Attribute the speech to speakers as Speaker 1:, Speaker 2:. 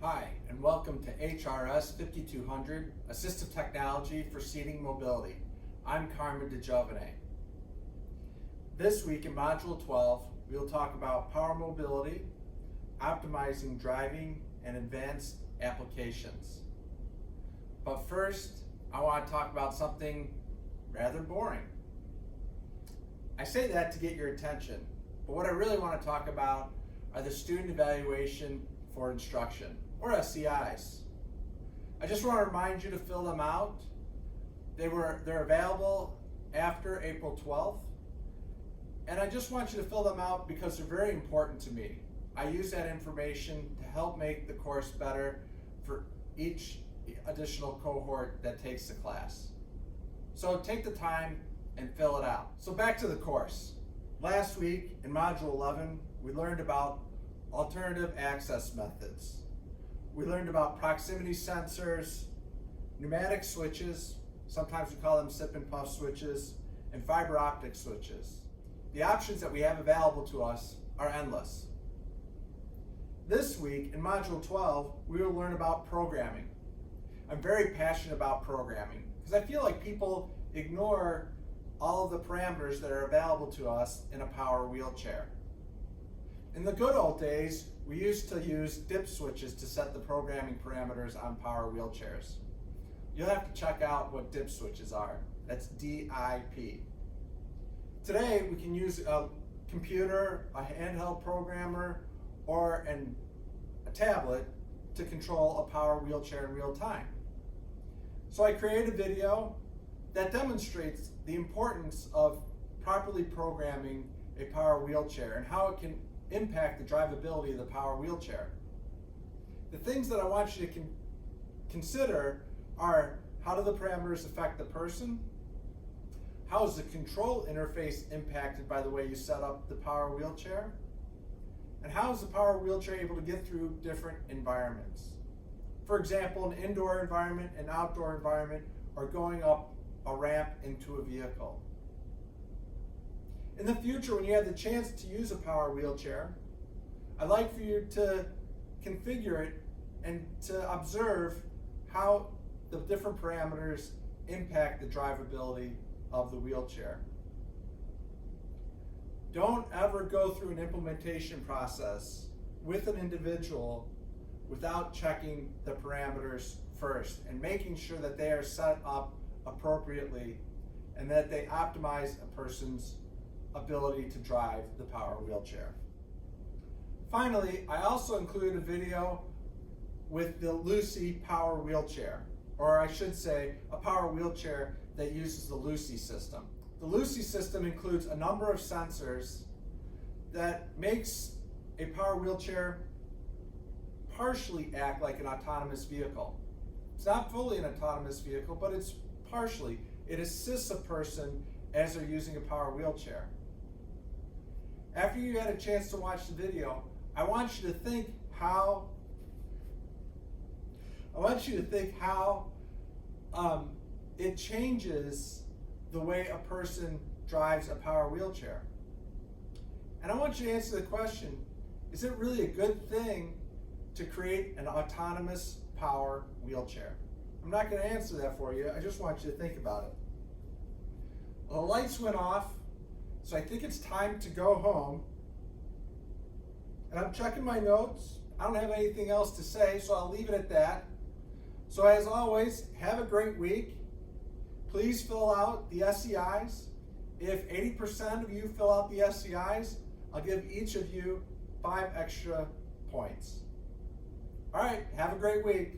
Speaker 1: Hi, and welcome to HRS 5200, Assistive Technology for Seating Mobility. I'm Carmen DeGiovane. This week in Module 12, we will talk about power mobility, optimizing driving, and advanced applications. But first, I want to talk about something rather boring. I say that to get your attention, but what I really want to talk about are the student evaluation for instruction, or SEIs. I just want to remind you to fill them out. They're available after April 12th, and I just want you to fill them out because they're very important to me. I use that information to help make the course better for each additional cohort that takes the class. So take the time and fill it out. So back to the course. Last week in Module 11, we learned about alternative access methods. We learned about proximity sensors, pneumatic switches, sometimes we call them sip and puff switches, and fiber optic switches. The options that we have available to us are endless. This week in Module 12, we will learn about programming. I'm very passionate about programming because I feel like people ignore all of the parameters that are available to us in a power wheelchair. In the good old days, we used to use dip switches to set the programming parameters on power wheelchairs. You'll have to check out what dip switches are. That's DIP. Today, we can use a computer, a handheld programmer, or a tablet to control a power wheelchair in real time. So I created a video that demonstrates the importance of properly programming a power wheelchair and how it can impact the drivability of the power wheelchair. The things that I want you to consider are: how do the parameters affect the person? How is the control interface impacted by the way you set up the power wheelchair? And how is the power wheelchair able to get through different environments? For example, an indoor environment, an outdoor environment, or going up a ramp into a vehicle. In the future, when you have the chance to use a power wheelchair, I'd like for you to configure it and to observe how the different parameters impact the drivability of the wheelchair. Don't ever go through an implementation process with an individual without checking the parameters first and making sure that they are set up appropriately and that they optimize a person's ability to drive the power wheelchair. Finally, I also included a video with the Lucy power wheelchair, or I should say a power wheelchair that uses the Lucy system. The Lucy system includes a number of sensors that makes a power wheelchair partially act like an autonomous vehicle. It's not fully an autonomous vehicle, but it's partially. It assists a person as they're using a power wheelchair. After you had a chance to watch the video, I want you to think how it changes the way a person drives a power wheelchair. And I want you to answer the question: is it really a good thing to create an autonomous power wheelchair? I'm not going to answer that for you. I just want you to think about it. Well, the lights went off, so I think it's time to go home. And I'm checking my notes. I don't have anything else to say, so I'll leave it at that. So as always, have a great week. Please fill out the SEIs. If 80% of you fill out the SEIs, I'll give each of you 5 extra points. All right, have a great week.